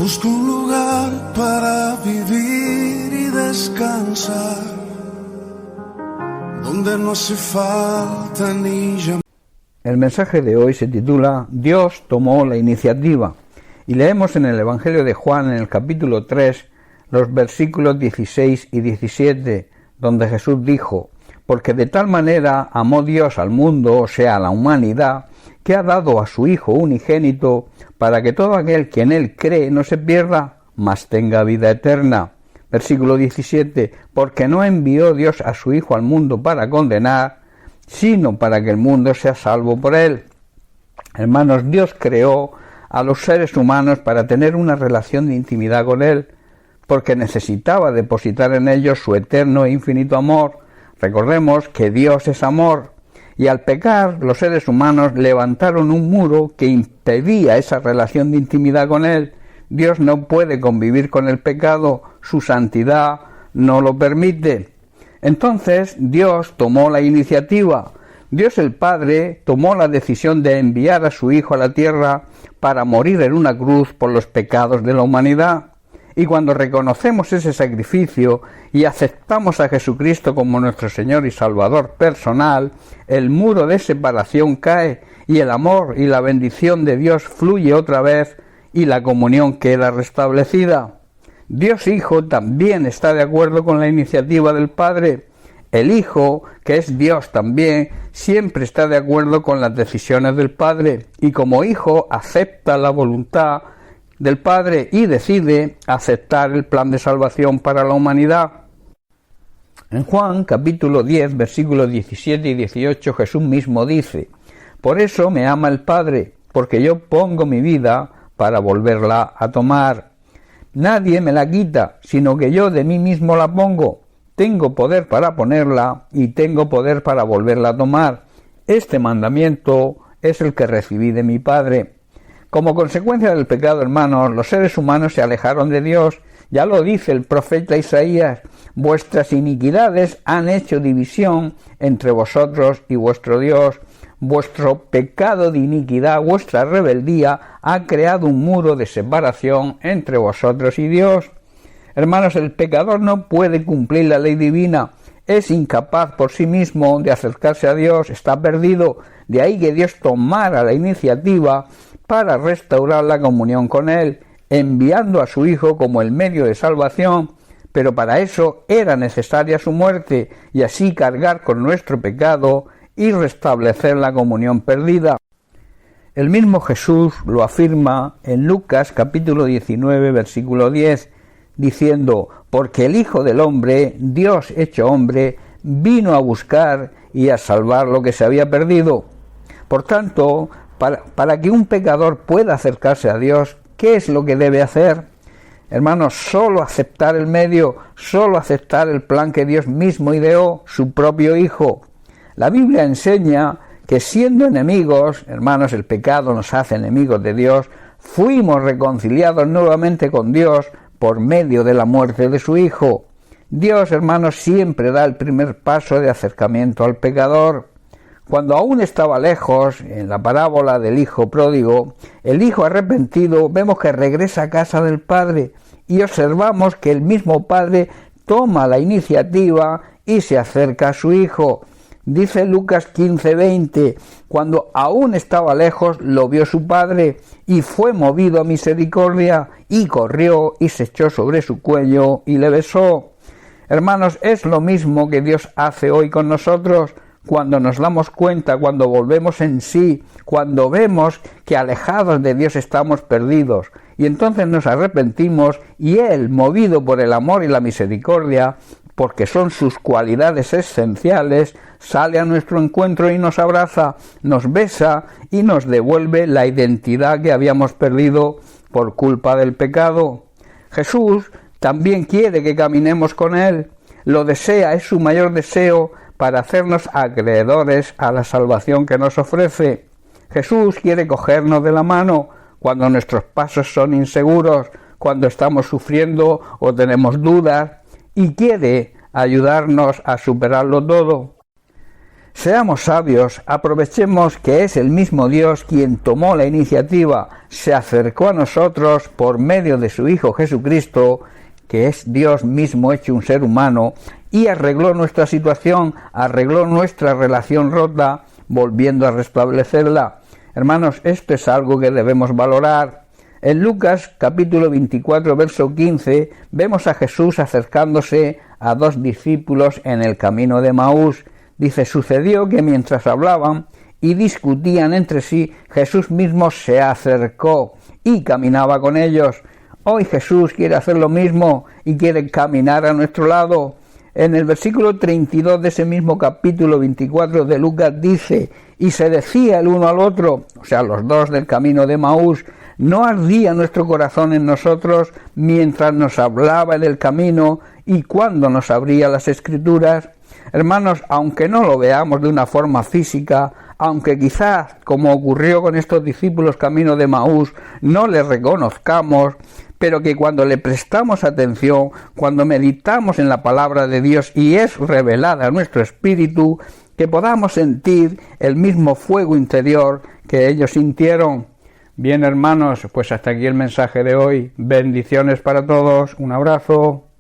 Busco un lugar para vivir y descansar, donde no hace falta ni llamar. El mensaje de hoy se titula Dios tomó la iniciativa y leemos en el Evangelio de Juan en el capítulo 3 los versículos 16 y 17, donde Jesús dijo: porque de tal manera amó Dios al mundo, o sea, a la humanidad, que ha dado a su Hijo unigénito, para que todo aquel que en Él cree no se pierda, mas tenga vida eterna. Versículo 17, porque no envió Dios a su Hijo al mundo para condenar, sino para que el mundo sea salvo por Él. Hermanos, Dios creó a los seres humanos para tener una relación de intimidad con Él, porque necesitaba depositar en ellos su eterno e infinito amor. Recordemos que Dios es amor, y al pecar los seres humanos levantaron un muro que impedía esa relación de intimidad con Él. Dios no puede convivir con el pecado, su santidad no lo permite. Entonces Dios tomó la iniciativa. Dios el Padre tomó la decisión de enviar a su Hijo a la tierra para morir en una cruz por los pecados de la humanidad. Y cuando reconocemos ese sacrificio y aceptamos a Jesucristo como nuestro Señor y Salvador personal, el muro de separación cae y el amor y la bendición de Dios fluye otra vez y la comunión queda restablecida. Dios Hijo también está de acuerdo con la iniciativa del Padre. El Hijo, que es Dios también, siempre está de acuerdo con las decisiones del Padre y como Hijo acepta la voluntad del Padre y decide aceptar el plan de salvación para la humanidad. En Juan capítulo 10 versículos 17 y 18 Jesús mismo dice: por eso me ama el Padre, porque yo pongo mi vida para volverla a tomar. Nadie me la quita, sino que yo de mí mismo la pongo. Tengo poder para ponerla y tengo poder para volverla a tomar. Este mandamiento es el que recibí de mi Padre. Como consecuencia del pecado, hermanos, los seres humanos se alejaron de Dios. Ya lo dice el profeta Isaías: vuestras iniquidades han hecho división entre vosotros y vuestro Dios. Vuestro pecado de iniquidad, vuestra rebeldía, ha creado un muro de separación entre vosotros y Dios. Hermanos, el pecador no puede cumplir la ley divina. Es incapaz por sí mismo de acercarse a Dios, está perdido. De ahí que Dios tomara la iniciativa para restaurar la comunión con Él, enviando a su Hijo como el medio de salvación, pero para eso era necesaria su muerte, y así cargar con nuestro pecado y restablecer la comunión perdida. El mismo Jesús lo afirma en Lucas capítulo 19 versículo 10, diciendo: porque el Hijo del Hombre, Dios hecho hombre, vino a buscar y a salvar lo que se había perdido. Por tanto, para que un pecador pueda acercarse a Dios, ¿qué es lo que debe hacer? Hermanos, solo aceptar el medio, solo aceptar el plan que Dios mismo ideó, su propio Hijo. La Biblia enseña que siendo enemigos, hermanos, el pecado nos hace enemigos de Dios, fuimos reconciliados nuevamente con Dios por medio de la muerte de su Hijo. Dios, hermanos, siempre da el primer paso de acercamiento al pecador. Cuando aún estaba lejos, en la parábola del hijo pródigo, el hijo arrepentido vemos que regresa a casa del padre y observamos que el mismo padre toma la iniciativa y se acerca a su hijo. Dice Lucas 15:20, cuando aún estaba lejos lo vio su padre y fue movido a misericordia y corrió y se echó sobre su cuello y le besó. Hermanos, es lo mismo que Dios hace hoy con nosotros. Cuando nos damos cuenta, cuando volvemos en sí, cuando vemos que alejados de Dios estamos perdidos, y entonces nos arrepentimos y Él, movido por el amor y la misericordia, porque son sus cualidades esenciales, sale a nuestro encuentro y nos abraza, nos besa y nos devuelve la identidad que habíamos perdido por culpa del pecado. Jesús también quiere que caminemos con Él, lo desea, es su mayor deseo, para hacernos acreedores a la salvación que nos ofrece. Jesús quiere cogernos de la mano cuando nuestros pasos son inseguros, cuando estamos sufriendo o tenemos dudas, y quiere ayudarnos a superarlo todo. Seamos sabios, aprovechemos que es el mismo Dios quien tomó la iniciativa, se acercó a nosotros por medio de su Hijo Jesucristo, que es Dios mismo hecho un ser humano, y arregló nuestra situación, arregló nuestra relación rota, volviendo a restablecerla. Hermanos, esto es algo que debemos valorar. En Lucas capítulo 24, verso 15, vemos a Jesús acercándose a dos discípulos en el camino de Maús. Dice, sucedió que mientras hablaban y discutían entre sí, Jesús mismo se acercó y caminaba con ellos. Hoy Jesús quiere hacer lo mismo y quiere caminar a nuestro lado. En el versículo 32 de ese mismo capítulo 24 de Lucas dice, y se decía el uno al otro, o sea, los dos del camino de Maús, ¿no ardía nuestro corazón en nosotros mientras nos hablaba en el camino y cuando nos abría las Escrituras? Hermanos, aunque no lo veamos de una forma física, aunque quizás, como ocurrió con estos discípulos camino de Maús, no le reconozcamos, pero que cuando le prestamos atención, cuando meditamos en la palabra de Dios y es revelada a nuestro espíritu, que podamos sentir el mismo fuego interior que ellos sintieron. Bien, hermanos, pues hasta aquí el mensaje de hoy. Bendiciones para todos. Un abrazo.